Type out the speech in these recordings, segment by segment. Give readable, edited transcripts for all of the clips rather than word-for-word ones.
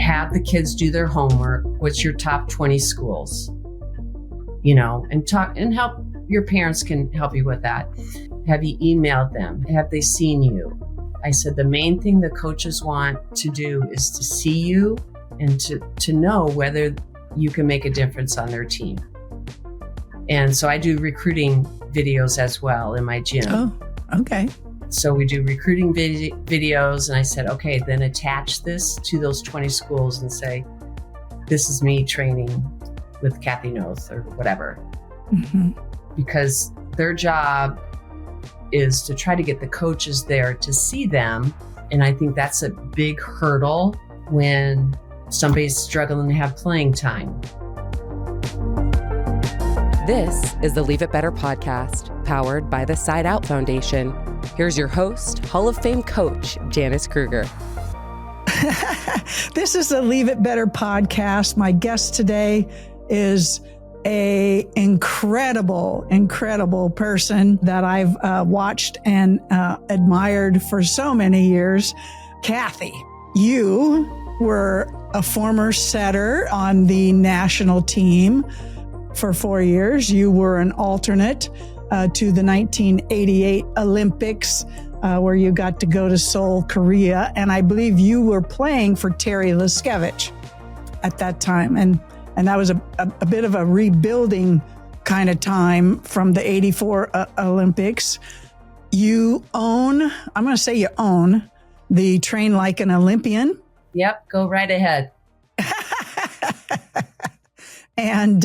have the kids do their homework. What's your top 20 schools? You know, and talk and help. Your parents can help you with that. Have you emailed them? Have they seen you? I said the main thing the coaches want to do is to see you and to know whether you can make a difference on their team. And so I do recruiting videos as well in my gym. Oh, okay. So we do recruiting videos, and I said, okay, then attach this to those 20 schools and say, this is me training with Cathy Noth or whatever. Mm-hmm. Because their job is to try to get the coaches there to see them. And I think that's a big hurdle when somebody's struggling to have playing time. This is the Leave It Better podcast, powered by the Side Out Foundation. Here's your host, Hall of Fame coach, Janice Kruger. This is the Leave It Better podcast. My guest today is a incredible person that I've watched and admired for so many years. Cathy, you were a former setter on the national team for 4 years. You were an alternate to the 1988 Olympics, where you got to go to Seoul, Korea. And I believe you were playing for Terry Liskevich at that time. And that was a bit of a rebuilding kind of time from the 84 Olympics. You own, I'm going to say you own, the Train Like an Olympian. Yep, go right ahead. And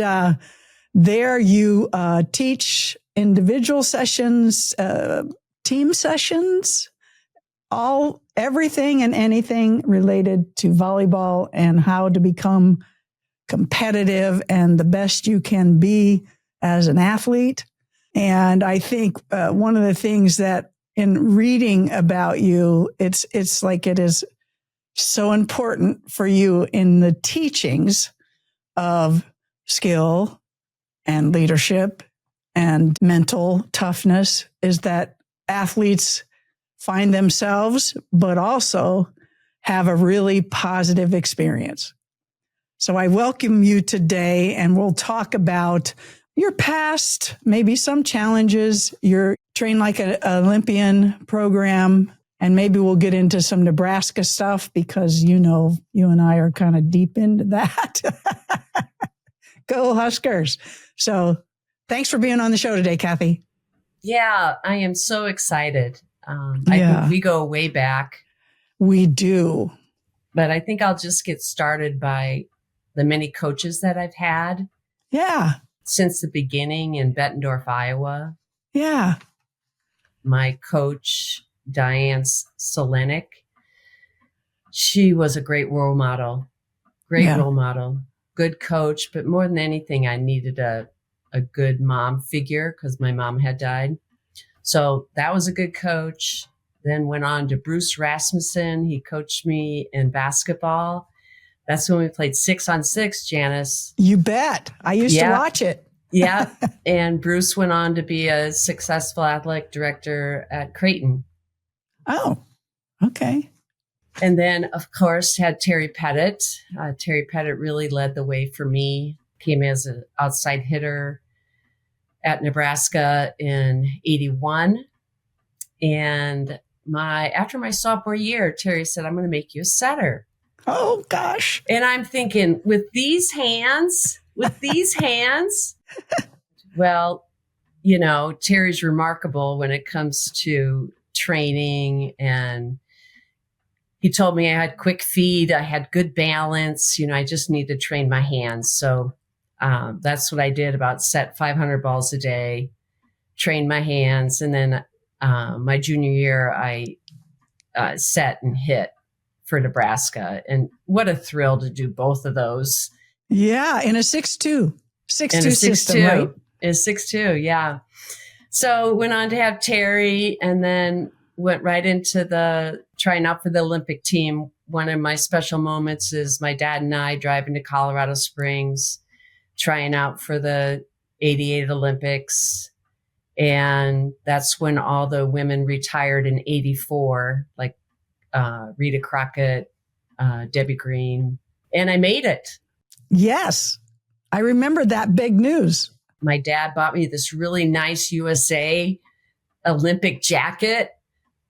there you teach individual sessions, team sessions, everything and anything related to volleyball and how to become competitive and the best you can be as an athlete. And I think one of the things that in reading about you, it's like it is so important for you in the teachings of skill and leadership and mental toughness is that athletes find themselves, but also have a really positive experience. So I welcome you today, and we'll talk about your past, maybe some challenges, your Train Like an Olympian program, and maybe we'll get into some Nebraska stuff because, you know, you and I are kind of deep into that. Go Huskers. So thanks for being on the show today, Cathy. Yeah, I am so excited. I think we go way back. We do. But I think I'll just get started by the many coaches that I've had. Yeah. Since the beginning in Bettendorf, Iowa. Yeah. My coach, Diane Selenick, she was a great role model. Role model. Good coach. But more than anything, I needed a good mom figure because my mom had died. So that was a good coach. Then went on to Bruce Rasmussen. He coached me in basketball. That's when we played 6-on-6, Janice. You bet. I used to watch it. Yeah. And Bruce went on to be a successful athletic director at Creighton. Oh, okay. And then, of course, had Terry Pettit. Terry Pettit really led the way for me. Came as an outside hitter at Nebraska in 81. And after my sophomore year, Terry said, I'm going to make you a setter. Oh, gosh. And I'm thinking, with these hands, well, you know, Terry's remarkable when it comes to training. And he told me I had quick feet, I had good balance. You know, I just need to train my hands. So that's what I did, about set 500 balls a day, trained my hands. And then my junior year, I set and hit for Nebraska. And what a thrill to do both of those. Yeah, in a 6'2". 6'2" system, right? In a 6'2", yeah. So went on to have Terry and then went right into the trying out for the Olympic team. One of my special moments is my dad and I driving to Colorado Springs, trying out for the 88 Olympics. And that's when all the women retired in 84, like Rita Crockett, Debbie Green, And I made it. Yes. I remember that big news. My dad bought me this really nice USA Olympic jacket.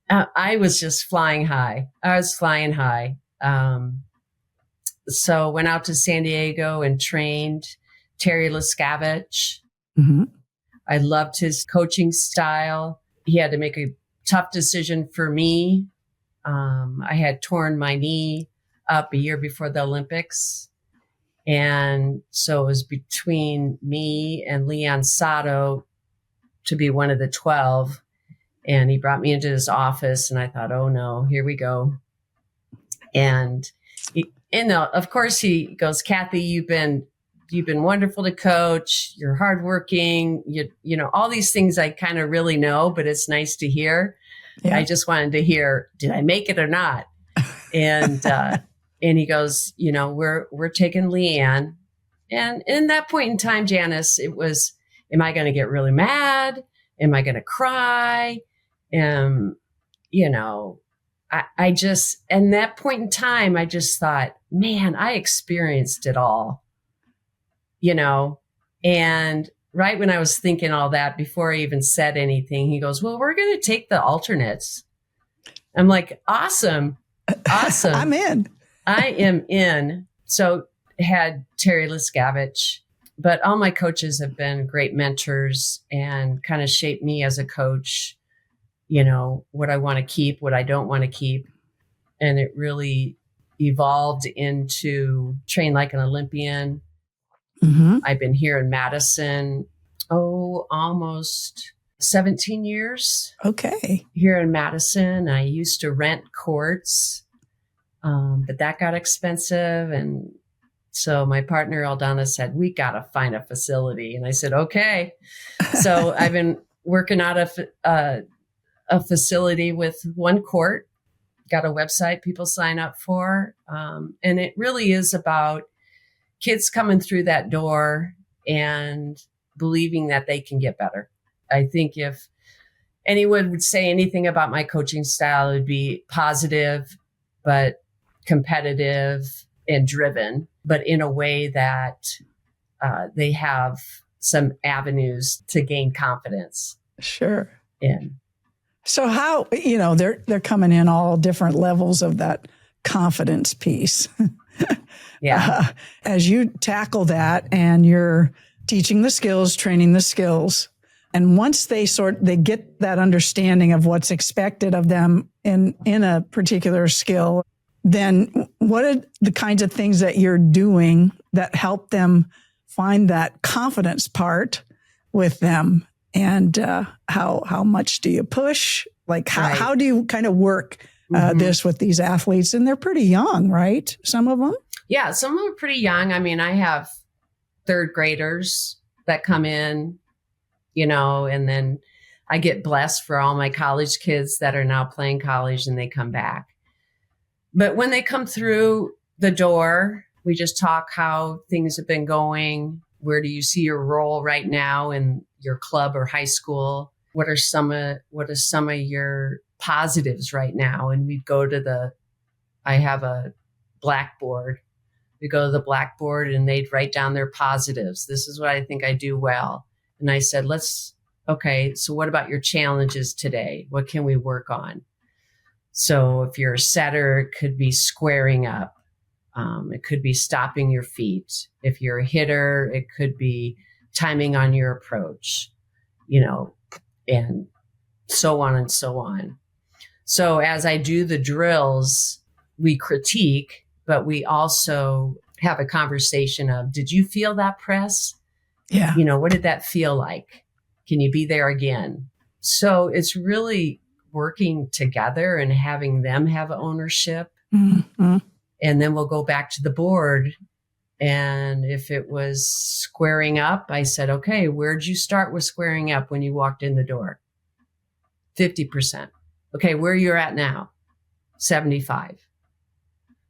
I was just flying high. I was flying high. So went out to San Diego and trained Terry Liskavich. Mm-hmm. I loved his coaching style. He had to make a tough decision for me. I had torn my knee up a year before the Olympics. And so it was between me and Leon Sato to be one of the 12. And he brought me into his office and I thought, oh no, here we go. And of course he goes, Cathy, you've been wonderful to coach. You're hardworking. You know, all these things I kind of really know, but it's nice to hear. Yeah. I just wanted to hear, did I make it or not? And, and he goes, you know, we're taking Leanne. And in that point in time, Janice, it was, am I going to get really mad? Am I going to cry? You know, I just, and that point in time, I just thought, man, I experienced it all, you know, and right when I was thinking all that, before I even said anything, he goes, well, we're going to take the alternates. I'm like, awesome. I'm in. I am in. So had Terry Liskavich, but all my coaches have been great mentors and kind of shaped me as a coach, you know, what I want to keep, what I don't want to keep. And it really evolved into train like an Olympian. Mm-hmm. I've been here in Madison, almost 17 years. Okay. Here in Madison, I used to rent courts, but that got expensive. And so my partner, Aldana, said, we got to find a facility. And I said, okay. So I've been working out of a facility with one court, got a website people sign up for. And it really is about kids coming through that door and believing that they can get better. I think if anyone would say anything about my coaching style, it would be positive, but competitive and driven, but in a way that they have some avenues to gain confidence. Sure. In. So how, you know, they're coming in all different levels of that confidence piece. Yeah. As you tackle that and you're teaching the skills, training the skills, and once they get that understanding of what's expected of them in a particular skill, then what are the kinds of things that you're doing that help them find that confidence part with them? And how much do you push? Like how do you kind of work this with these athletes? And they're pretty young, right? Some of them? Yeah, some of them are pretty young. I mean, I have third graders that come in, you know, and then I get blessed for all my college kids that are now playing college and they come back. But when they come through the door, we just talk how things have been going. Where do you see your role right now in your club or high school? What are some of your positives right now? And we go to I have a blackboard. We go to the blackboard and they'd write down their positives. This is what I think I do well. And I said, okay, so what about your challenges today? What can we work on? So if you're a setter, it could be squaring up. It could be stopping your feet. If you're a hitter, it could be timing on your approach, you know, and so on and so on. So as I do the drills, we critique, but we also have a conversation of, did you feel that press? Yeah. You know, what did that feel like? Can you be there again? So it's really working together and having them have ownership. Mm-hmm. And then we'll go back to the board. And if it was squaring up, I said, okay, where'd you start with squaring up when you walked in the door? 50%. Okay, where you're at now? 75.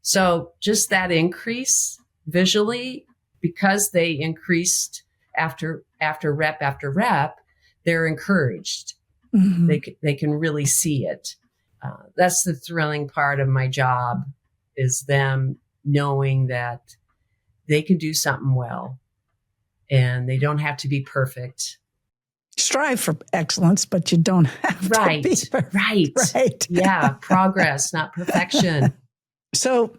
So just that increase visually, because they increased after rep after rep, they're encouraged. Mm-hmm. They can really see it. That's the thrilling part of my job, is them knowing that they can do something well and they don't have to be perfect. Strive for excellence, but you don't have to be perfect. Right. Yeah. Progress, not perfection. So,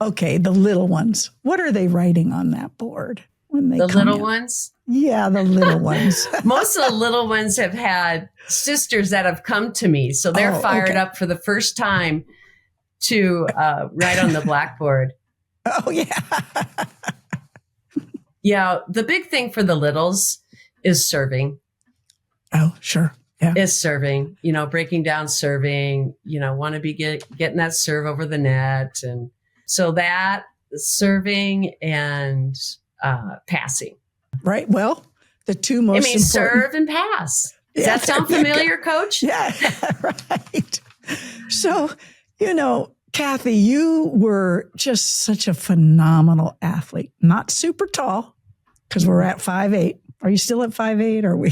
okay, the little ones, what are they writing on that board when they The come little in? ones? Yeah, the little ones. Most of the little ones have had sisters that have come to me. So they're fired up for the first time to write on the blackboard. Oh, yeah. Yeah. The big thing for the littles is serving. Oh, sure. Yeah. Is serving, breaking down serving, want to be getting that serve over the net. And so that serving and passing. Right. Well, the two most important. Serve and pass. Does that sound familiar, Coach? Yeah, right. So, Cathy, you were just such a phenomenal athlete. Not super tall, because we're at 5'8". Are you still at 5'8"? Or we?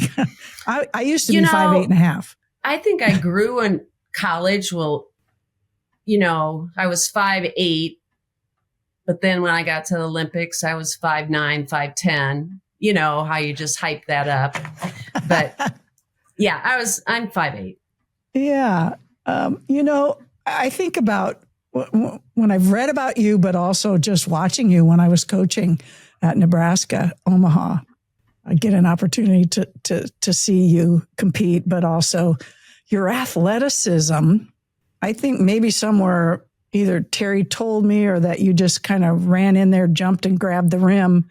I used to be 5'8.5". I think I grew in college. Well, I was 5'8", but then when I got to the Olympics, I was 5'9", 5'10". You know how you just hype that up. But yeah, I'm 5'8". Yeah. I think about when I've read about you, but also just watching you when I was coaching at Nebraska, Omaha. I get an opportunity to see you compete, but also your athleticism. I think maybe somewhere either Terry told me or that you just kind of ran in there, jumped and grabbed the rim.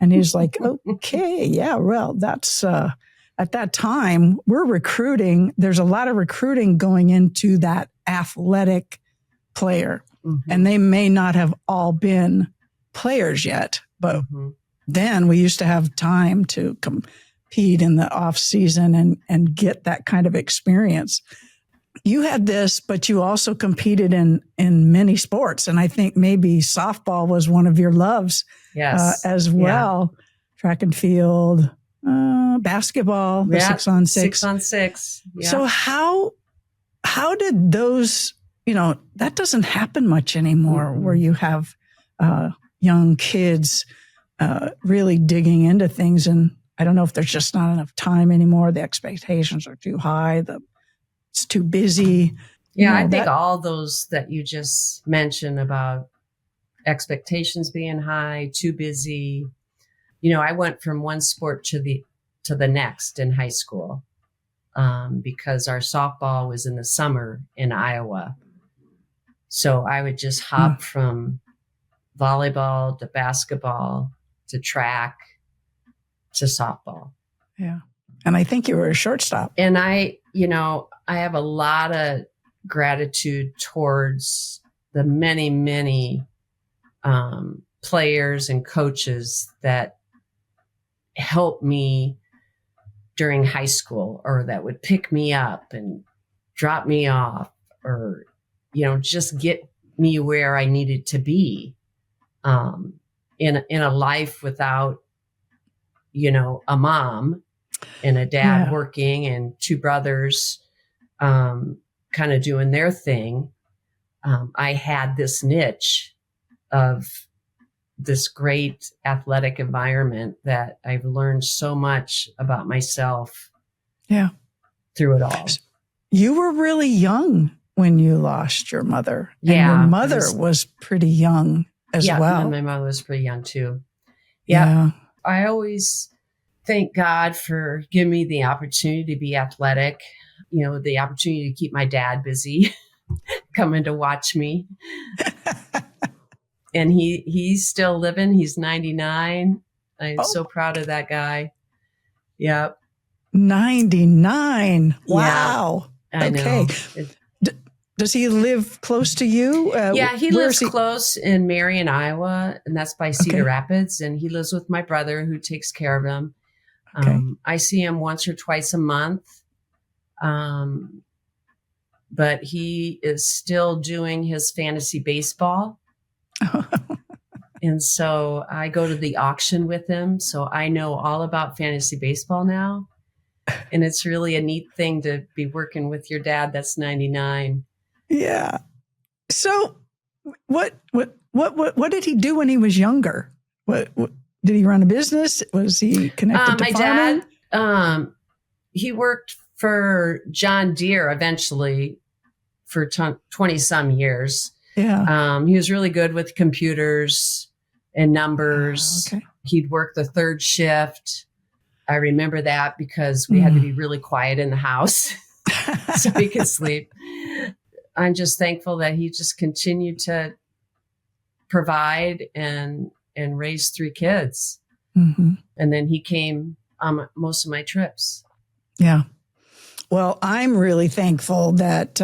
And he's like, okay, yeah, well, that's at that time we're recruiting. There's a lot of recruiting going into that athletic player. Mm-hmm. And they may not have all been players yet, but then we used to have time to compete in the off season and get that kind of experience. You had this, but you also competed in many sports. And I think maybe softball was one of your loves as well. Yeah. Track and field, basketball, the 6-on-6. 6-on-6. Yeah. So how did those, that doesn't happen much anymore where you have young kids really digging into things. And I don't know if there's just not enough time anymore. The expectations are too high. It's too busy. Yeah, I think all those that you just mentioned about expectations being high, too busy. I went from one sport to the next in high school because our softball was in the summer in Iowa. So I would just hop from volleyball to basketball to track to softball. Yeah. And I think you were a shortstop. And I have a lot of gratitude towards the many, many players and coaches that helped me during high school or that would pick me up and drop me off or, just get me where I needed to be in a life without, a mom and a dad working and two brothers kind of doing their thing. I had this niche of this great athletic environment that I've learned so much about myself through it all. You were really young when you lost your mother. Yeah. And your mother was pretty young as well. Yeah, my mother was pretty young too. Yeah. I always thank God for giving me the opportunity to be athletic, the opportunity to keep my dad busy, coming to watch me. And he's still living. He's 99. I'm so proud of that guy. Yep. 99. Wow. Yeah, I know. Does he live close to you? Yeah, he lives close in Marion, Iowa, and that's by Cedar Rapids. And he lives with my brother who takes care of him. Okay. I see him once or twice a month. But he is still doing his fantasy baseball. And so I go to the auction with him. So I know all about fantasy baseball now. And it's really a neat thing to be working with your dad that's 99. Yeah. So What did he do when he was younger? What did he run a business? Was he connected to farming? Dad, he worked for John Deere eventually for 20 some years. Yeah. He was really good with computers and numbers. Okay. He'd work the third shift. I remember that because we had to be really quiet in the house so we could sleep. I'm just thankful that he just continued to provide and raise 3 kids. Mm-hmm. And then he came on most of my trips. Yeah. Well, I'm really thankful that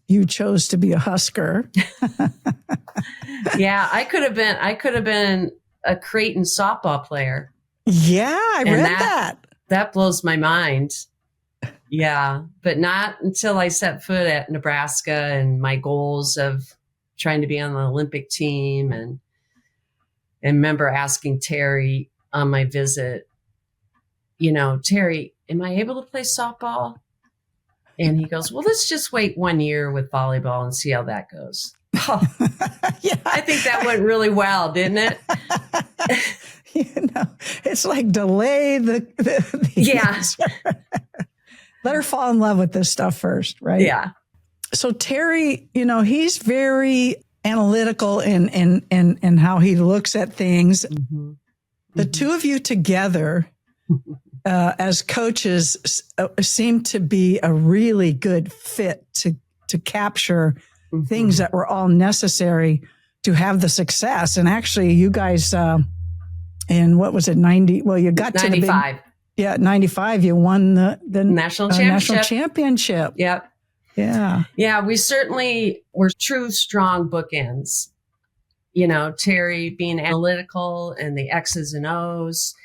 you chose to be a Husker. Yeah, I could have been a Creighton softball player. Yeah, I read that. That blows my mind. Yeah, but not until I set foot at Nebraska and my goals of trying to be on the Olympic team. And remember asking Terry on my visit, Terry, am I able to play softball? And he goes, well, let's just wait 1 year with volleyball and see how that goes. Oh, Yeah. I think that went really well, didn't it? It's like delay the Yeah. answer. Let her fall in love with this stuff first, right? Yeah. So Terry, he's very analytical in how he looks at things. Mm-hmm. The two of you together as coaches seem to be a really good fit to capture things that were all necessary to have the success. And actually, you guys, in what was it, 90? Well, you got 95. to the 95. You won the National championship. National championship. Yep. Yeah. Yeah, we certainly were true strong bookends. Terry being analytical and the X's and O's,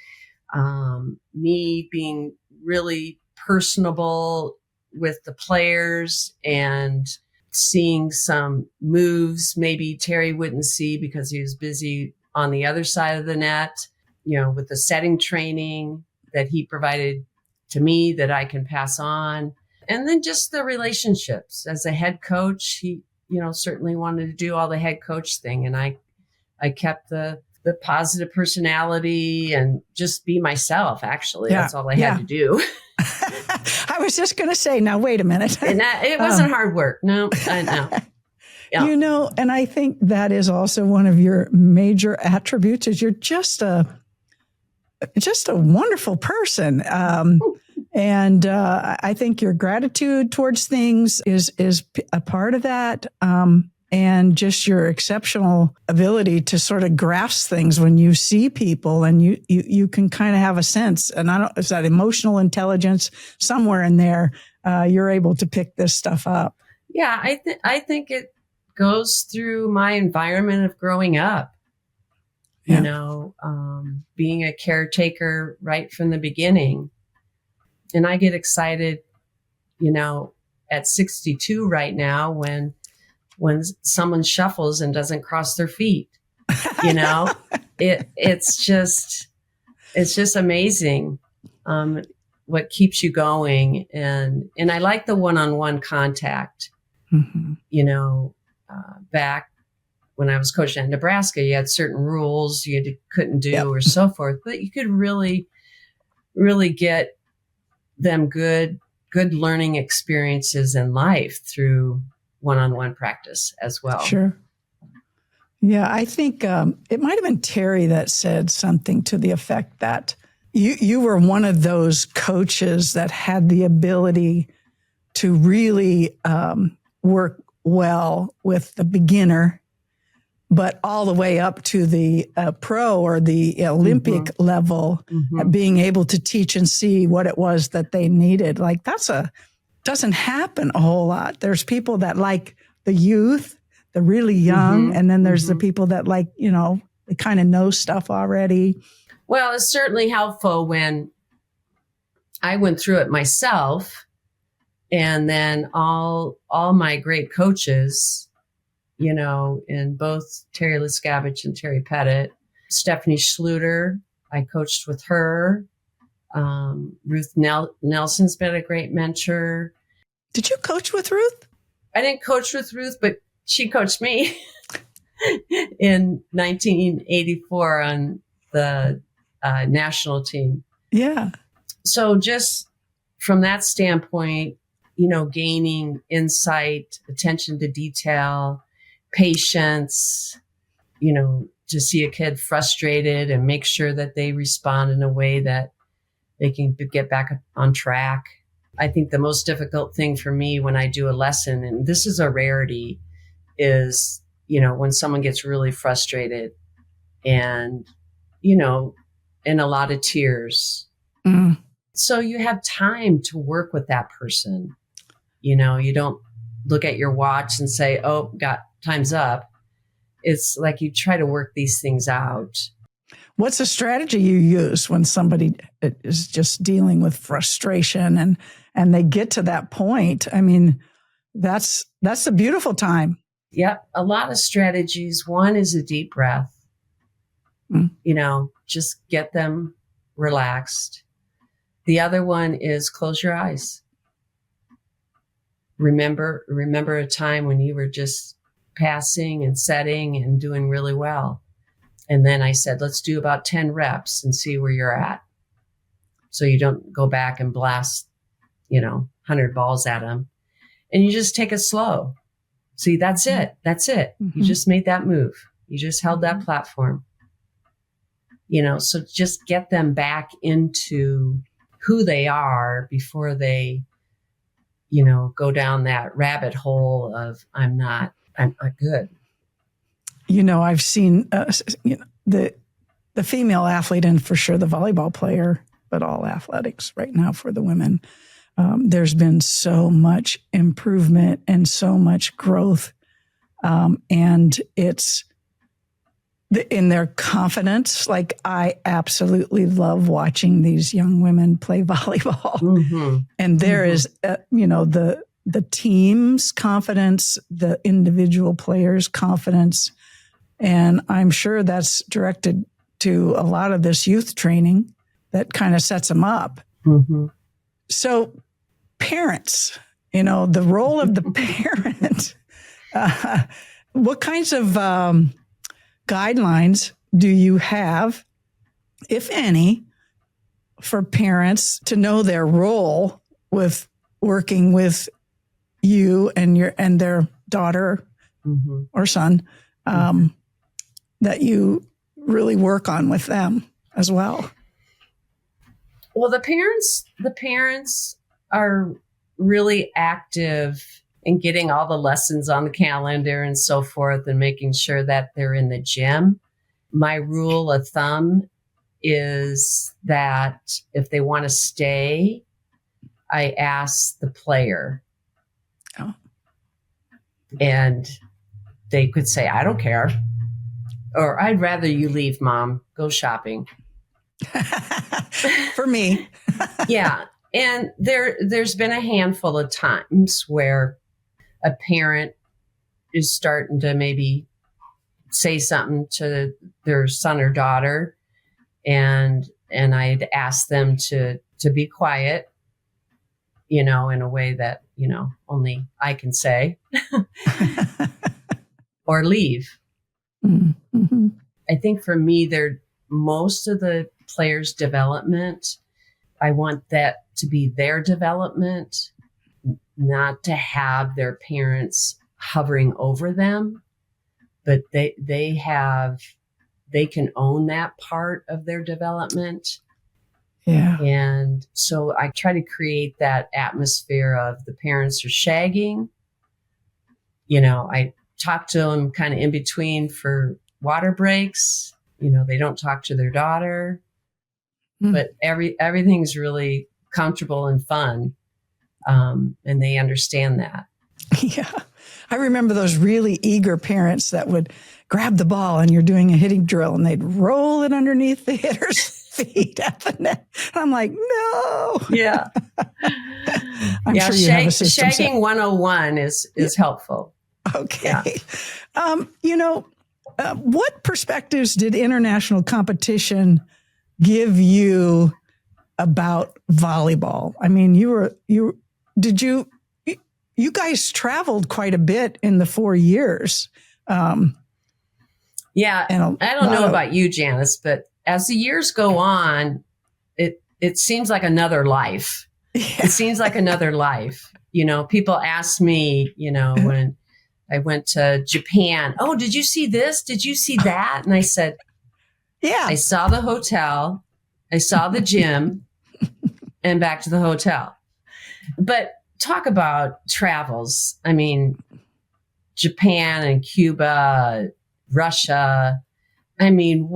me being really personable with the players and seeing some moves maybe Terry wouldn't see because he was busy on the other side of the net, with the setting training that he provided to me that I can pass on. And then just the relationships as a head coach, he, certainly wanted to do all the head coach thing. And I kept the positive personality and just be myself. Actually, that's all I had to do. I was just going to say, now, wait a minute. And it wasn't hard work. No, no. Yeah. And I think that is also one of your major attributes is you're just a wonderful person. And I think your gratitude towards things is a part of that. And just your exceptional ability to sort of grasp things when you see people and you can kind of have a sense. And it's that emotional intelligence somewhere in there. You're able to pick this stuff up. Yeah, I think it goes through my environment of growing up. Yeah. Being a caretaker right from the beginning. And I get excited, at 62 right now when someone shuffles and doesn't cross their feet, it's just amazing, what keeps you going. And I like the one-on-one contact, back when I was coaching at Nebraska, you had certain rules you couldn't do or so forth, but you could really, really get them good learning experiences in life through one-on-one practice as well. Sure. Yeah, I think it might have been Terry that said something to the effect that you were one of those coaches that had the ability to really work well with the beginner, but all the way up to the pro or the Olympic level, being able to teach and see what it was that they needed. Like doesn't happen a whole lot. There's people that like the youth, the really young, and then there's the people that like, they kind of know stuff already. Well, it's certainly helpful when I went through it myself, and then all my great coaches, in both Terry Liscavich and Terry Pettit, Stephanie Schluter, I coached with her. Ruth Nelson's been a great mentor. Did you coach with Ruth? I didn't coach with Ruth, but she coached me. in 1984 on the national team. Yeah. So just from that standpoint, gaining insight, attention to detail, patience, to see a kid frustrated and make sure that they respond in a way that they can get back on track. I think the most difficult thing for me when I do a lesson, and this is a rarity, is, when someone gets really frustrated and, in a lot of tears. Mm. So you have time to work with that person. You don't look at your watch and say, oh, time's up. It's like you try to work these things out. What's a strategy you use when somebody is just dealing with frustration and they get to that point? I mean, that's a beautiful time. Yep. A lot of strategies. One is a deep breath. Just get them relaxed. The other one is close your eyes. Remember a time when you were just passing and setting and doing really well. And then I said, let's do about 10 reps and see where you're at. So you don't go back and blast, 100 balls at them. And you just take it slow. See, that's it. That's it. Mm-hmm. You just made that move. You just held that platform. So just get them back into who they are before they, go down that rabbit hole of I'm not good. I've seen, the female athlete and for sure the volleyball player, but all athletics right now for the women. There's been so much improvement and so much growth. And it's in their confidence. Like, I absolutely love watching these young women play volleyball. Mm-hmm. And there is, the team's confidence, the individual player's confidence. And I'm sure that's directed to a lot of this youth training that kind of sets them up. Mm-hmm. So parents, the role of the parent, what kinds of guidelines do you have, if any, for parents to know their role with working with you and their daughter or son, that you really work on with them as well? Well, the parents are really active in getting all the lessons on the calendar and so forth and making sure that they're in the gym. My rule of thumb is that if they want to stay, I ask the player. Oh. And they could say, I don't care. Or I'd rather you leave, Mom. Go shopping. For me. Yeah. And there's been a handful of times where a parent is starting to maybe say something to their son or daughter, and I'd ask them to be quiet, in a way that, only I can say, or leave. Mm-hmm. I think for me, most of the players' development, I want that to be their development, not to have their parents hovering over them, but they can own that part of their development. Yeah. And so I try to create that atmosphere of the parents are shagging. I talk to them kind of in between for water breaks. They don't talk to their daughter, but everything's really comfortable and fun. And they understand that. Yeah. I remember those really eager parents that would grab the ball and you're doing a hitting drill and they'd roll it underneath the hitter's feet at the net. I'm like, no. Yeah. I'm sure you have a system. Shagging 101 is helpful. Okay. Yeah. What perspectives did international competition give you about volleyball? I mean, you guys traveled quite a bit in the 4 years. Yeah. I don't know about you, Janice, but as the years go on, it seems like another life. Yeah. It seems like another life. People ask me, when I went to Japan, oh, did you see this? Did you see that? And I said, yeah, I saw the hotel, I saw the gym, and back to the hotel. But talk about travels. I mean, Japan and Cuba, Russia. I mean,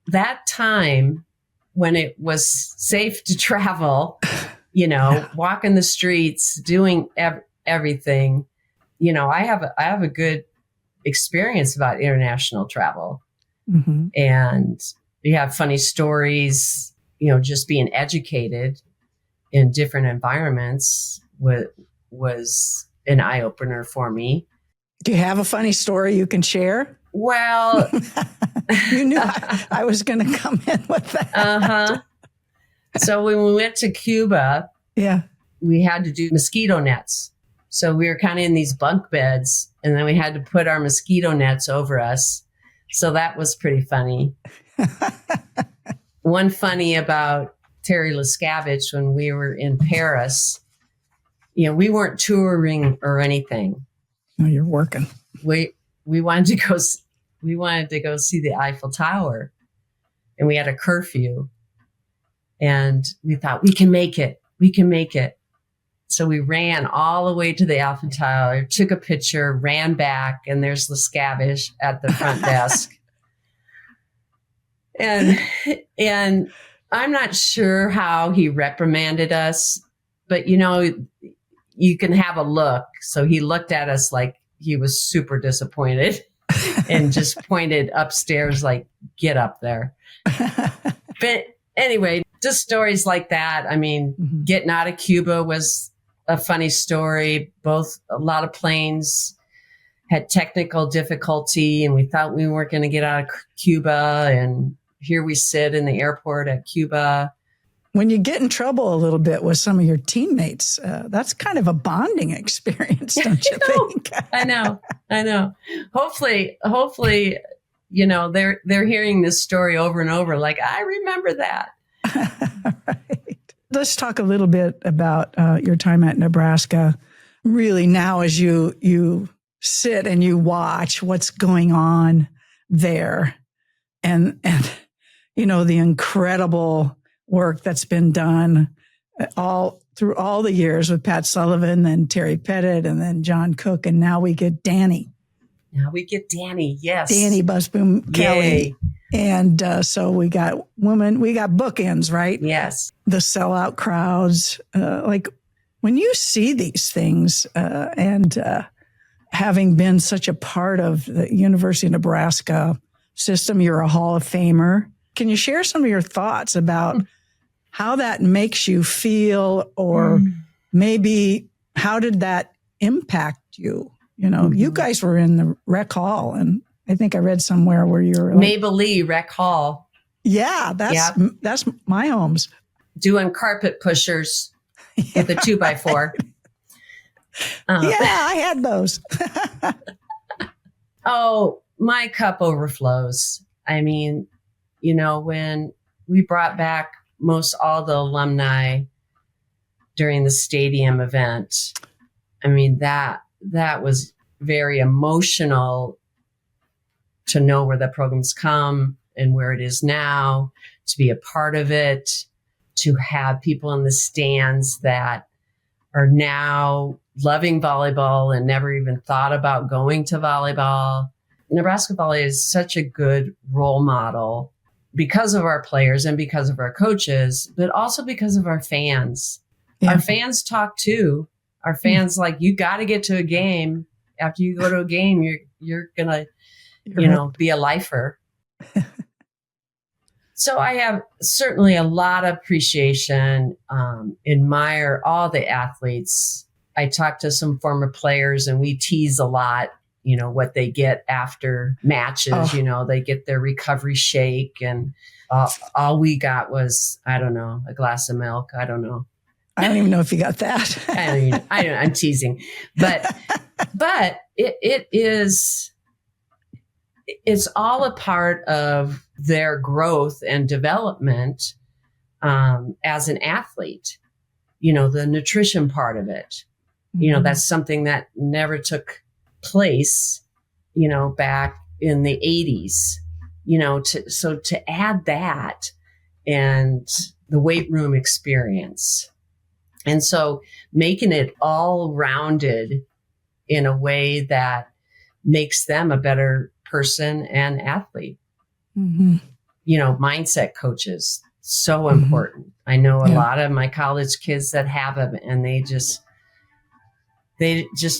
that time when it was safe to travel, walking the streets, doing everything, I have a good experience about international travel. Mm-hmm. And you have funny stories, just being educated in different environments was an eye-opener for me. Do you have a funny story you can share? Well, you knew I was going to come in with that. Uh-huh. So when we went to Cuba, we had to do mosquito nets. So we were kind of in these bunk beds, and then we had to put our mosquito nets over us. So that was pretty funny. One funny about Terry Lescavich, when we were in Paris, we weren't touring or anything. No, you're working. We wanted to go see the Eiffel Tower, and we had a curfew, and we thought we can make it. So we ran all the way to the Eiffel Tower, took a picture, ran back, and there's Lescavich at the front desk. And I'm not sure how he reprimanded us, but you can have a look. So he looked at us like he was super disappointed and just pointed upstairs like, get up there. But anyway, just stories like that. I mean, mm-hmm. Getting out of Cuba was a funny story. A lot of planes had technical difficulty, and we thought we weren't going to get out of Cuba. And here we sit in the airport at Cuba. When you get in trouble a little bit with some of your teammates, that's kind of a bonding experience, don't you think? I know. Hopefully, they're hearing this story over and over. Like, I remember that. Right. Let's talk a little bit about your time at Nebraska. Really, now as you sit and you watch what's going on there, and the incredible work that's been done all through all the years with Pat Sullivan, then Terry Pettit, and then John Cook, and now we get Danny. Yes. Danny Busboom Kelly. And so we got bookends, right? Yes. The sellout crowds. Like when you see these things and having been such a part of the University of Nebraska system, you're a Hall of Famer. Can you share some of your thoughts about how that makes you feel, or maybe how did that impact you? You guys were in the rec hall, and I think I read somewhere where you were Mabel Lee Rec Hall. Yeah, that's my homes. Doing carpet pushers with a 2x4. Yeah, I had those. Oh, my cup overflows. I mean, when we brought back most all the alumni during the stadium event, I mean, that was very emotional to know where the program's come and where it is now, to be a part of it, to have people in the stands that are now loving volleyball and never even thought about going to volleyball. Nebraska Volley is such a good role model because of our players and because of our coaches, but also because of our fans. Yeah. Our fans talk too. Our fans you got to get to a game. After you go to a game, you're gonna, be a lifer. So I have certainly a lot of appreciation, admire all the athletes. I talk to some former players, and we tease a lot, what they get after matches. Oh. They get their recovery shake, and all we got was, I don't know, a glass of milk. I don't know. I don't even know if you got that. I'm teasing, but it is, it's all a part of their growth and development as an athlete. The nutrition part of it. That's something that never took place, back in the 80s, to add that and the weight room experience. And so making it all rounded in a way that makes them a better person and athlete. Mindset coaches, so important. I know a lot of my college kids that have them, and they just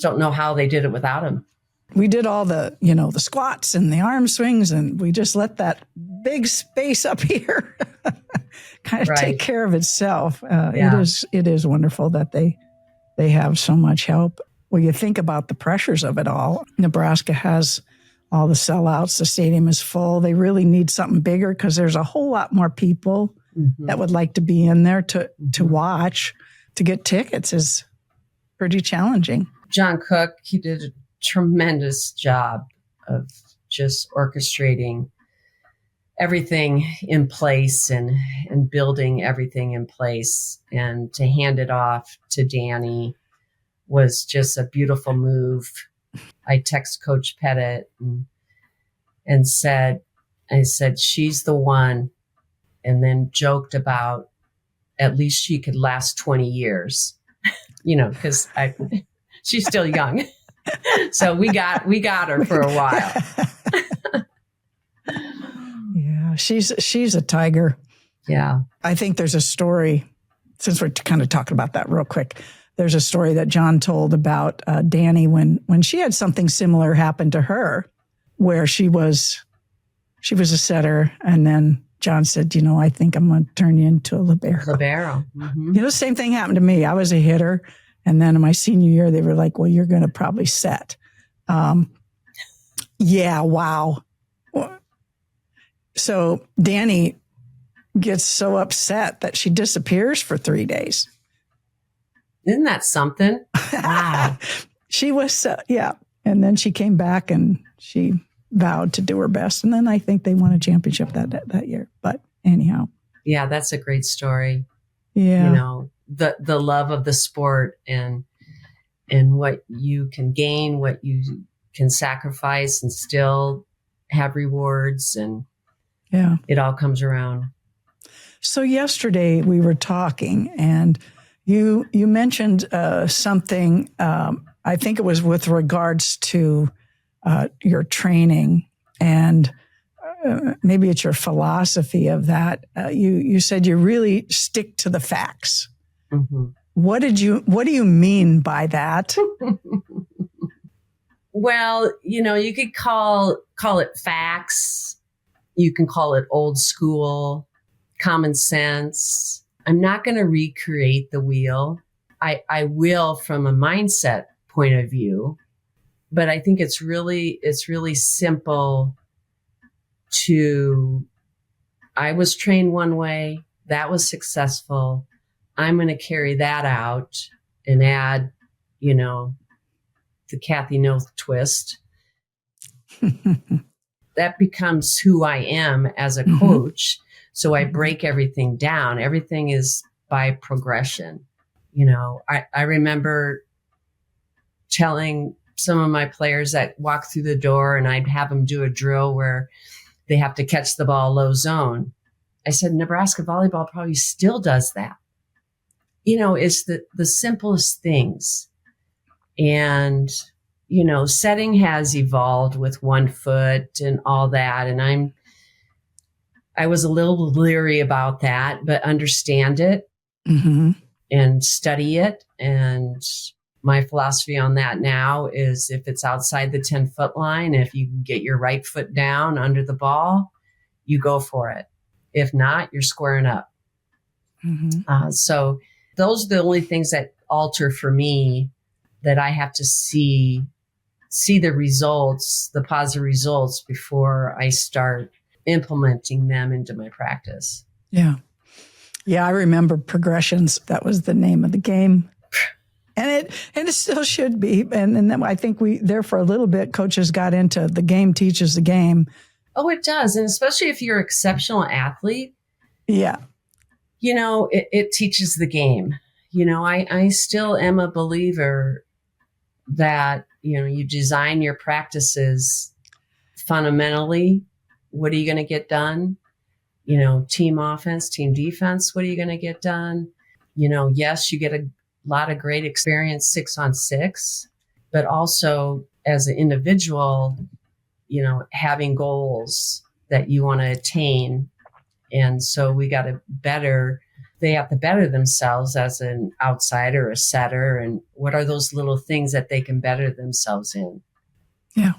don't know how they did it without them. We did all the, the squats and the arm swings, and we just let that big space up here kind of take care of itself. It is wonderful that they have so much help. Well, you think about the pressures of it all. Nebraska has all the sellouts. The stadium is full. They really need something bigger because there's a whole lot more people that would like to be in there to watch. To get tickets is pretty challenging. John Cook, he did a tremendous job of just orchestrating everything in place and building everything in place. And to hand it off to Danny was just a beautiful move. I text Coach Pettit and said, she's the one, and then joked about at least she could last 20 years, because she's still young. So we got her for a while. Yeah, she's a tiger. Yeah. I think there's a story, since we're kind of talking about that real quick, there's a story that John told about Danny when she had something similar happen to her, where she was a setter, and then John said, I think I'm going to turn you into a libero. Libero. Mm-hmm. Same thing happened to me. I was a hitter. And then in my senior year, they were like, well, you're going to probably set. Yeah, wow. So Danny gets so upset that she disappears for 3 days. Isn't that something? Wow. She was, And then she came back and she vowed to do her best. And then I think they won a championship that year. But anyhow. Yeah, that's a great story. Yeah. The love of the sport and what you can gain, what you can sacrifice and still have rewards, and it all comes around. So yesterday we were talking, and you mentioned something. I think it was with regards to your training, and maybe it's your philosophy of that. You said you really stick to the facts. Mm-hmm. What do you mean by that? Well, you could call it facts. You can call it old school, common sense. I'm not going to recreate the wheel. I will from a mindset point of view, but I think it's really simple I was trained one way, that was successful. I'm going to carry that out and add, the Cathy Noth twist. That becomes who I am as a coach. So I break everything down. Everything is by progression. I remember telling some of my players that walk through the door, and I'd have them do a drill where they have to catch the ball low zone. I said, Nebraska volleyball probably still does that. It's the simplest things. And, setting has evolved with 1 foot and all that. And I was a little leery about that, but understand it and study it. And my philosophy on that now is if it's outside the 10-foot line, if you can get your right foot down under the ball, you go for it. If not, you're squaring up. So those are the only things that alter for me, that I have to see the results, the positive results, before I start implementing them into my practice. Yeah. Yeah, I remember progressions. That was the name of the game. And it still should be. And then I think there for a little bit, coaches got into the game teaches the game. Oh, it does. And especially if you're an exceptional athlete. Yeah. It teaches the game. I still am a believer that, you design your practices fundamentally. What are you going to get done? Team offense, team defense, what are you going to get done? Yes, you get a lot of great experience 6-on-6, but also as an individual, having goals that you want to attain. And so they have to better themselves as an outsider, a setter. And what are those little things that they can better themselves in? Yeah.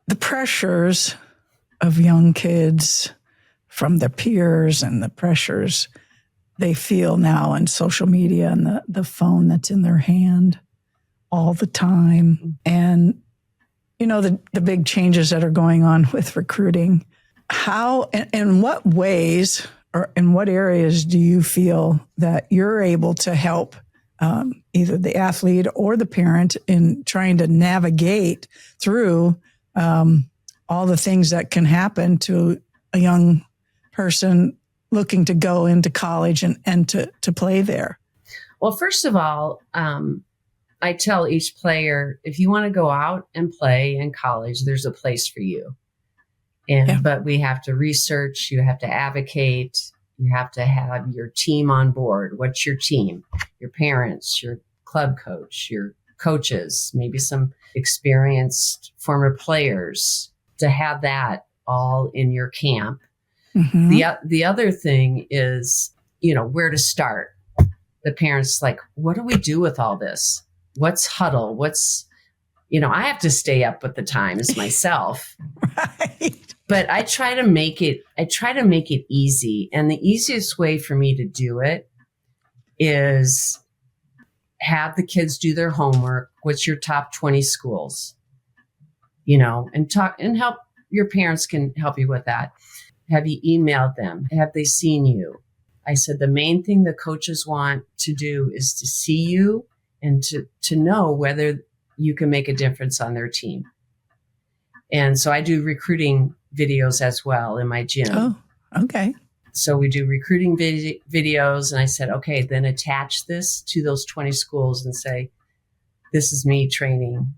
The pressures of young kids from their peers and the pressures they feel now on social media and the phone that's in their hand all the time. And, the big changes that are going on with recruiting. How and in what ways or in what areas do you feel that you're able to help either the athlete or the parent in trying to navigate through all the things that can happen to a young person looking to go into college and to play there? Well, first of all, I tell each player, if you want to go out and play in college, there's a place for you. But we have to research, you have to advocate, you have to have your team on board. What's your team? Your parents, your club coach, your coaches, maybe some experienced former players, to have that all in your camp. Mm-hmm. The other thing is, where to start. The parents what do we do with all this? What's huddle? I have to stay up with the times myself. Right. But I try to make it easy. And the easiest way for me to do it is have the kids do their homework. What's your top 20 schools? And talk and help. Your parents can help you with that. Have you emailed them? Have they seen you? I said, the main thing the coaches want to do is to see you and to know whether you can make a difference on their team. And so I do recruiting videos as well in my gym. Oh, okay. So we do recruiting videos. And I said, okay, then attach this to those 20 schools and say, this is me training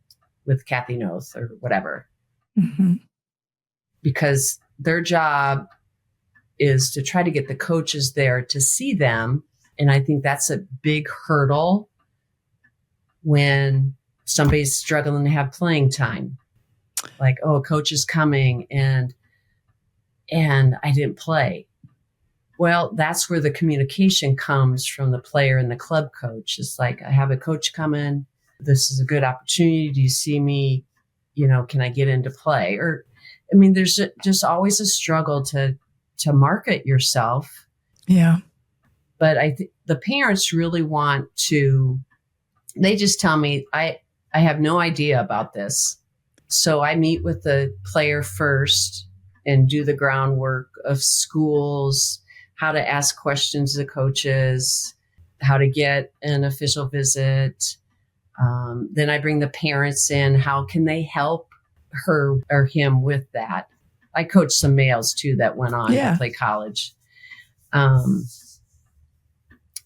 with Cathy Noth or whatever. Mm-hmm. Because their job is to try to get the coaches there to see them. And I think that's a big hurdle when somebody's struggling to have playing time. A coach is coming and I didn't play. Well, that's where the communication comes from the player and the club coach. It's I have a coach coming. This is a good opportunity. Do you see me? Can I get into play? There's just always a struggle to market yourself. Yeah. But I think the parents really want to, they just tell me, I have no idea about this. So I meet with the player first and do the groundwork of schools, how to ask questions to coaches, how to get an official visit. Then I bring the parents in. How can they help her or him with that? I coached some males too that went on to play college.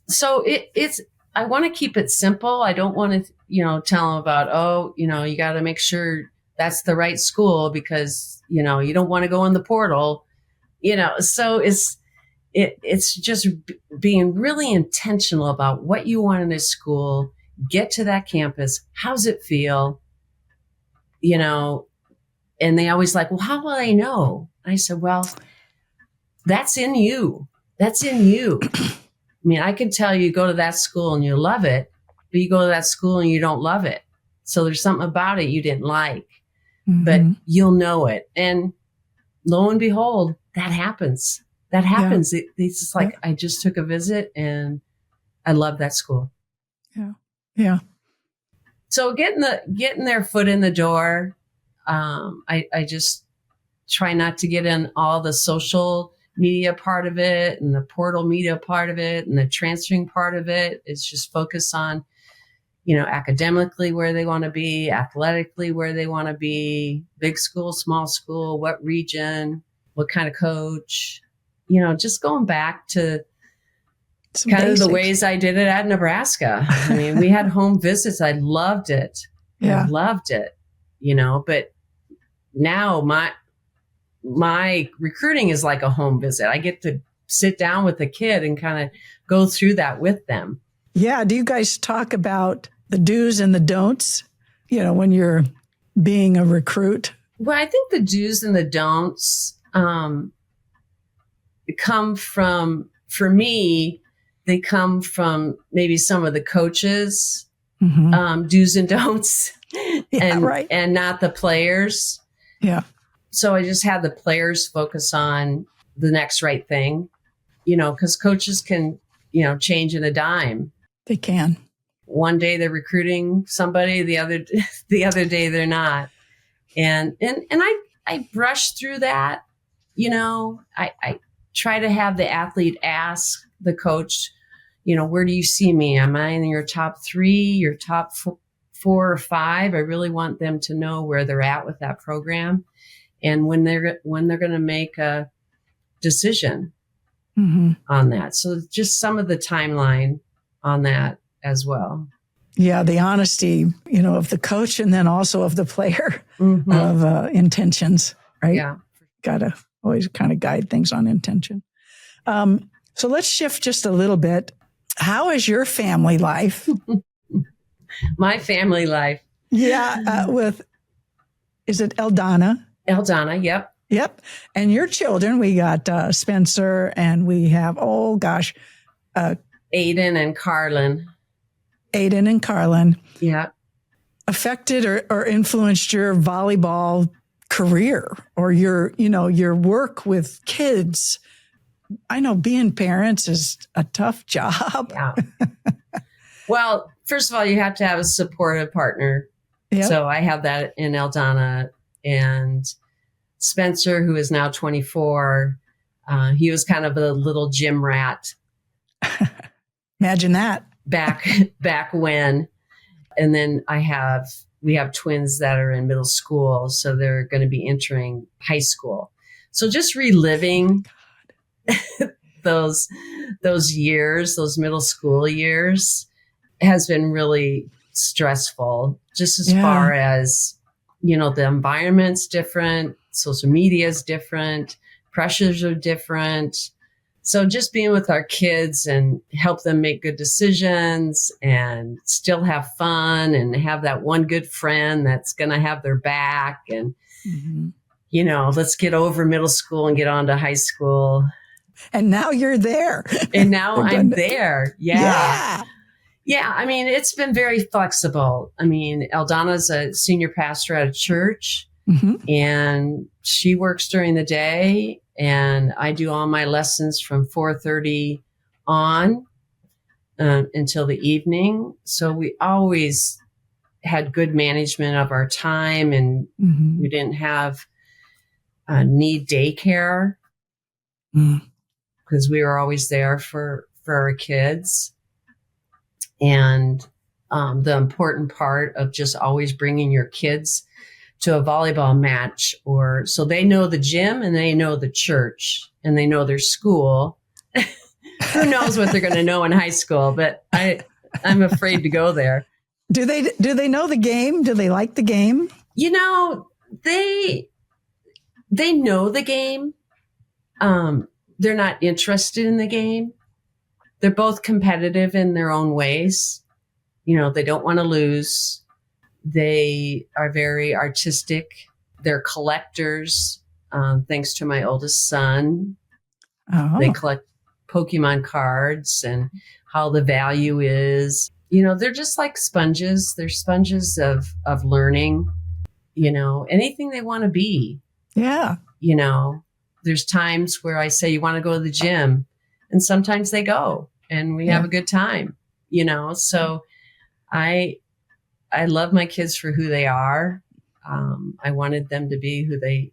So it's, I want to keep it simple. I don't want to, tell them about, you got to make sure that's the right school because, you don't want to go in the portal, so it's just being really intentional about what you want in a school, get to that campus. How's it feel? And they always well, how will I know? I said, well, that's in you. That's in you. I can tell you go to that school and you love it, but you go to that school and you don't love it. So there's something about it you didn't like, but you'll know it. And lo and behold, that happens. That happens. Yeah. It's just I just took a visit and I love that school. Yeah. Yeah. So getting their foot in the door, I just try not to get in all the social media part of it and the portal media part of it and the transferring part of it. It's just focus on, academically where they want to be, athletically where they want to be, big school, small school, what region, what kind of coach, just going back to Some kind basics. of the ways I did it at Nebraska. I mean, we had home visits. I loved it. Yeah. I loved it, but now my recruiting is like a home visit. I get to sit down with the kid and kind of go through that with them. Yeah. Do you guys talk about the do's and the don'ts, when you're being a recruit? Well, I think the do's and the don'ts come from, for me, they come from maybe some of the coaches, do's and don'ts, and not the players. Yeah. So I just had the players focus on the next right thing, because coaches can, change in a dime. They can. One day they're recruiting somebody, the other day they're not. And I brush through that. I try to have the athlete ask the coach, where do you see me? Am I in your top 3, your top 4 or 5? I really want them to know where they're at with that program, and when they're going to make a decision on that. So just some of the timeline on that as well. Yeah, the honesty, of the coach and then also of the player of intentions, right? Yeah. Got to always kind of guide things on intention. So let's shift just a little bit. How is your family life? My family life. Yeah, is it Eldana? Eldana, yep. Yep. And your children, we got Spencer and we have, Aiden and Carlin. Aiden and Carlin. Yeah. Affected or influenced your volleyball career or your work with kids. I know being parents is a tough job. Yeah. Well, first of all, you have to have a supportive partner. Yep. So I have that in Eldana, and Spencer, who is now 24. He was kind of a little gym rat. Imagine that. Back when. And then we have twins that are in middle school, so they're going to be entering high school. So just reliving those years, those middle school years, has been really stressful. Just as far as, the environment's different, social media is different, pressures are different. So just being with our kids and help them make good decisions and still have fun and have that one good friend that's going to have their back. And, let's get over middle school and get on to high school. And now you're there. And now I'm there. Yeah. Yeah. I mean, it's been very flexible. I mean, Eldana's a senior pastor at a church, and she works during the day. And I do all my lessons from 4:30 on until the evening. So we always had good management of our time, and we didn't have need daycare because we were always there for our kids. And the important part of just always bringing your kids to a volleyball match, so they know the gym and they know the church and they know their school. Who knows what they're going to know in high school, but I'm afraid to go there. Do they know the game? Do they like the game? They know the game. They're not interested in the game. They're both competitive in their own ways. They don't want to lose. They are very artistic. They're collectors, thanks to my oldest son. Oh. They collect Pokemon cards and how the value is. They're just like sponges. They're sponges of learning, anything they want to be. Yeah. There's times where I say, you want to go to the gym? And sometimes they go and we have a good time, So I love my kids for who they are. I wanted them to be who they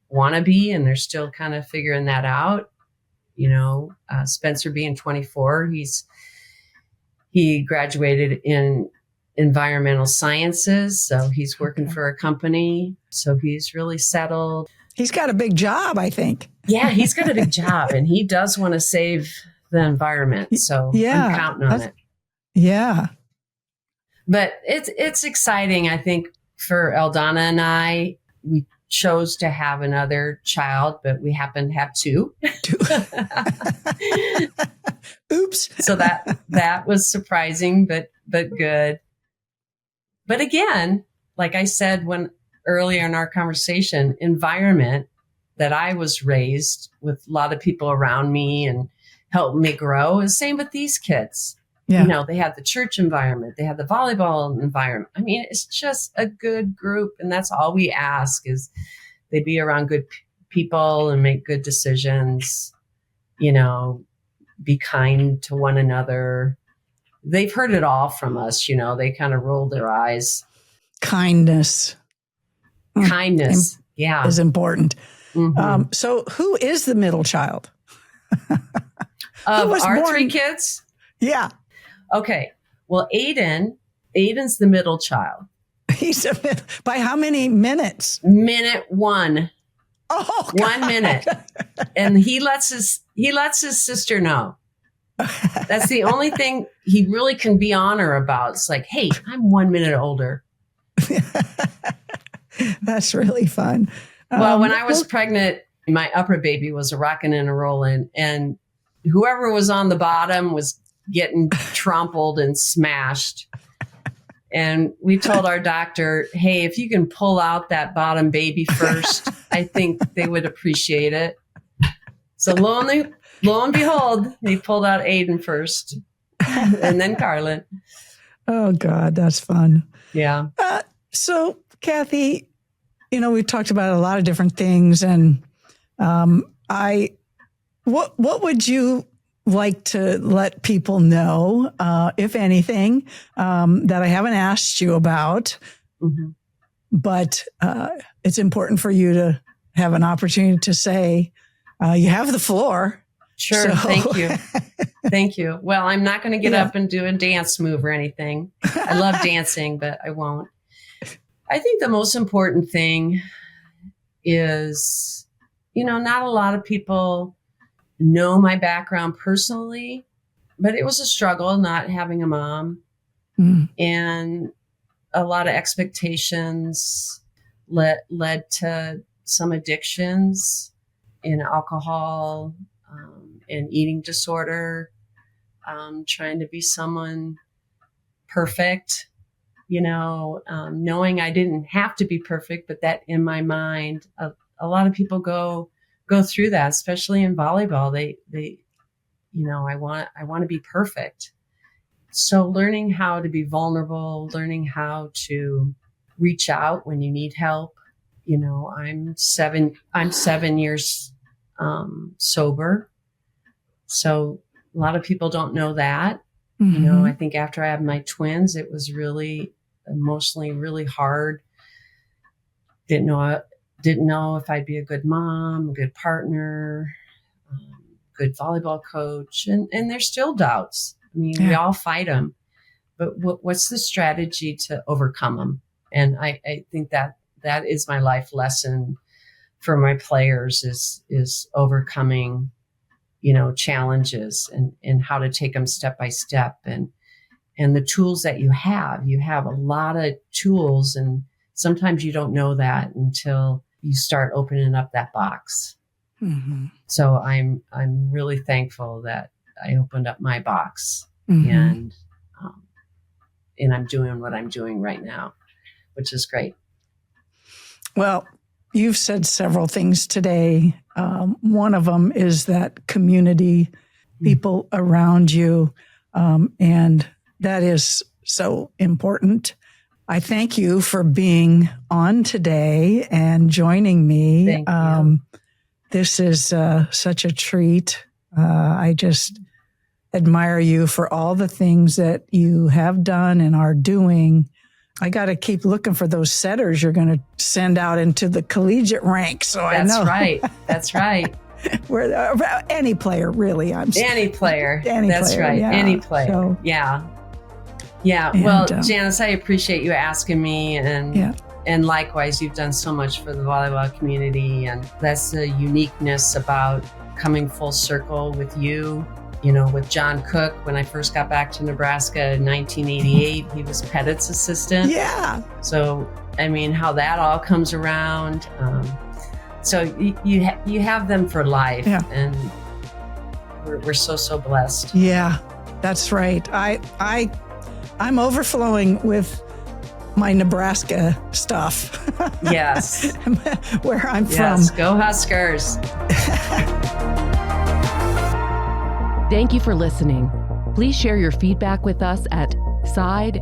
want to be, and they're still kind of figuring that out. Spencer being 24, he graduated in environmental sciences. So he's working for a company. So he's really settled. He's got a big job, I think. Yeah, he's got a big job, and he does want to save the environment. So I'm counting on it. Yeah. But it's exciting, I think, for Eldana and I. We chose to have another child, but we happen to have two. Oops. So that was surprising, but good. But again, like I said earlier in our conversation, environment that I was raised with a lot of people around me and helped me grow is same with these kids. Yeah. You know, they have the church environment, they have the volleyball environment. I mean, it's just a good group. And that's all we ask is they be around good people and make good decisions, you know, be kind to one another. They've heard it all from us, you know, they kind of roll their eyes. Kindness. Yeah. Is important. Mm-hmm. So who is the middle child? Of our three kids? Yeah. Okay. Well, Aiden's the middle child. He's by how many minutes? Minute 1. Oh, God. 1 minute. And he lets his sister know. That's the only thing he really can be on her about. It's like, hey, I'm 1 minute older. That's really fun. Well, when I was pregnant, my upper baby was a rocking and a rolling, and whoever was on the bottom was getting trampled and smashed. And we told our doctor, hey, if you can pull out that bottom baby first, I think they would appreciate it. So lo and behold, they pulled out Aiden first and then Carlin. Oh, God, that's fun. Yeah. So, Cathy, you know, we talked about a lot of different things, and what would you like to let people know, if anything, that I haven't asked you about, but it's important for you to have an opportunity to say, you have the floor. Sure. So. Thank you. Thank you. Well, I'm not going to get up and do a dance move or anything. I love dancing, but I won't. I think the most important thing is, you know, not a lot of people know my background personally, but it was a struggle not having a mom and a lot of expectations led to some addictions in alcohol and eating disorder, trying to be someone perfect, you know, knowing I didn't have to be perfect, but that in my mind, a lot of people go through that, especially in volleyball. They, you know, I want to be perfect. So learning how to be vulnerable, learning how to reach out when you need help. You know, I'm 7 years sober. So a lot of people don't know that. You know, I think after I had my twins, it was really emotionally really hard. Didn't know if I'd be a good mom, a good partner, good volleyball coach. And there's still doubts. I mean, we all fight them. But what's the strategy to overcome them? And I think that is my life lesson for my players is overcoming, you know, challenges and how to take them step by step. And the tools that you have a lot of tools. And sometimes you don't know that until you start opening up that box. So I'm really thankful that I opened up my box and I'm doing what I'm doing right now, which is great. Well, you've said several things today. One of them is that community, people around you, and that is so important. I thank you for being on today and joining me. Thank you. This is such a treat. I just admire you for all the things that you have done and are doing. I got to keep looking for those setters you're going to send out into the collegiate ranks. So I know. That's right. Where any player, really. Any player. Any That's player, right. yeah. Any player. So, yeah. Yeah. And, Well, Janice, I appreciate you asking me, yeah. and likewise, you've done so much for the volleyball community, and that's the uniqueness about coming full circle with you. You know, with John Cook, when I first got back to Nebraska in 1988, he was Pettit's assistant. Yeah. So, I mean, how that all comes around. So you have them for life, Yeah. and we're so blessed. Yeah, that's right. I'm overflowing with my Nebraska stuff. Yes. Where I'm Yes. from. Go Huskers. Thank you for listening. Please share your feedback with us at side-out.org.